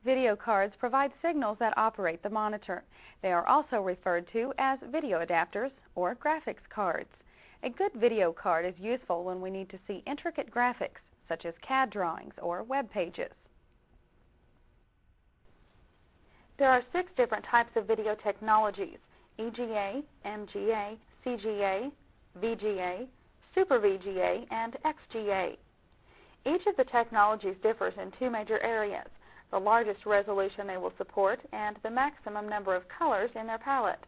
video cards provide signals that operate the monitor. They are also referred to as video adapters or graphics cards. A good video card is useful when we need to see intricate graphics, such as CAD drawings or web pages. There are 6 different types of video technologies: EGA, MGA, CGA, VGA, Super VGA, and XGA. Each of the technologies differs in 2 major areas: the largest resolution they will support and the maximum number of colors in their palette.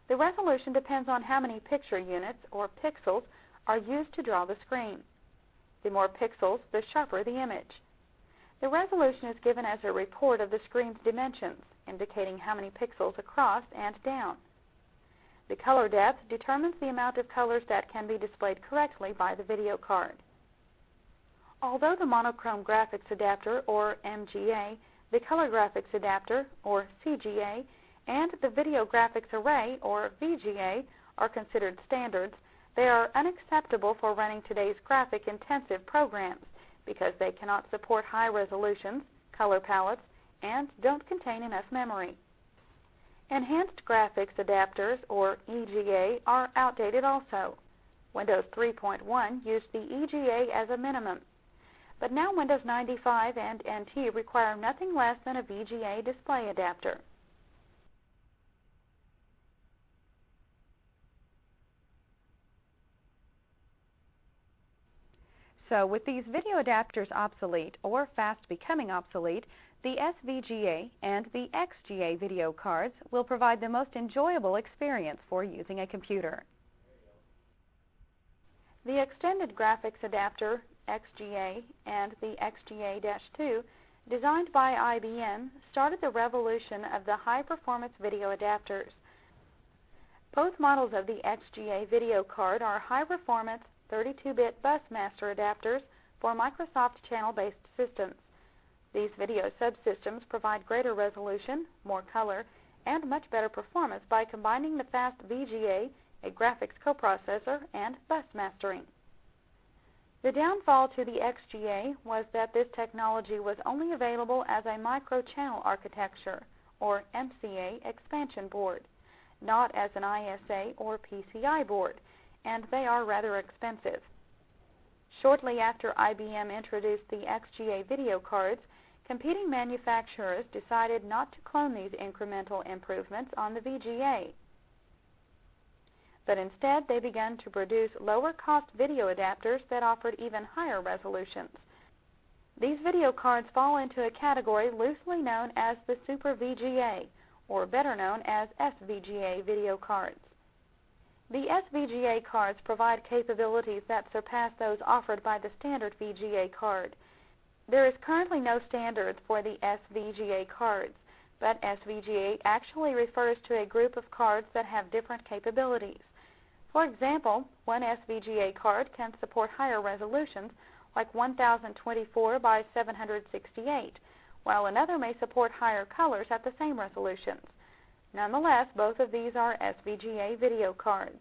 The resolution depends on how many picture units, or pixels, are used to draw the screen. The more pixels, the sharper the image. The resolution is given as a report of the screen's dimensions, indicating how many pixels across and down. The color depth determines the amount of colors that can be displayed correctly by the video card. Although the monochrome graphics adapter, or MGA, the color graphics adapter, or CGA, and the video graphics array, or VGA, are considered standards, they are unacceptable for running today's graphic-intensive programs because they cannot support high resolutions, color palettes, and don't contain enough memory. Enhanced graphics adapters, or EGA, are outdated also. Windows 3.1 used the EGA as a minimum, but now Windows 95 and NT require nothing less than a VGA display adapter. So with these video adapters obsolete or fast becoming obsolete, the SVGA and the XGA video cards will provide the most enjoyable experience for using a computer. The Extended Graphics Adapter, XGA, and the XGA-2, designed by IBM, started the revolution of the high-performance video adapters. Both models of the XGA video card are high-performance 32-bit bus master adapters for Microsoft channel-based systems. These video subsystems provide greater resolution, more color, and much better performance by combining the fast VGA, a graphics coprocessor, and bus mastering. The downfall to the XGA was that this technology was only available as a micro-channel architecture, or MCA, expansion board, not as an ISA or PCI board, and they are rather expensive. Shortly after IBM introduced the XGA video cards, competing manufacturers decided not to clone these incremental improvements on the VGA, but instead they began to produce lower-cost video adapters that offered even higher resolutions. These video cards fall into a category loosely known as the Super VGA, or better known as SVGA video cards. The SVGA cards provide capabilities that surpass those offered by the standard VGA card. There is currently no standards for the SVGA cards, but SVGA actually refers to a group of cards that have different capabilities. For example, one SVGA card can support higher resolutions, like 1024 by 768, while another may support higher colors at the same resolutions. Nonetheless, both of these are SVGA video cards.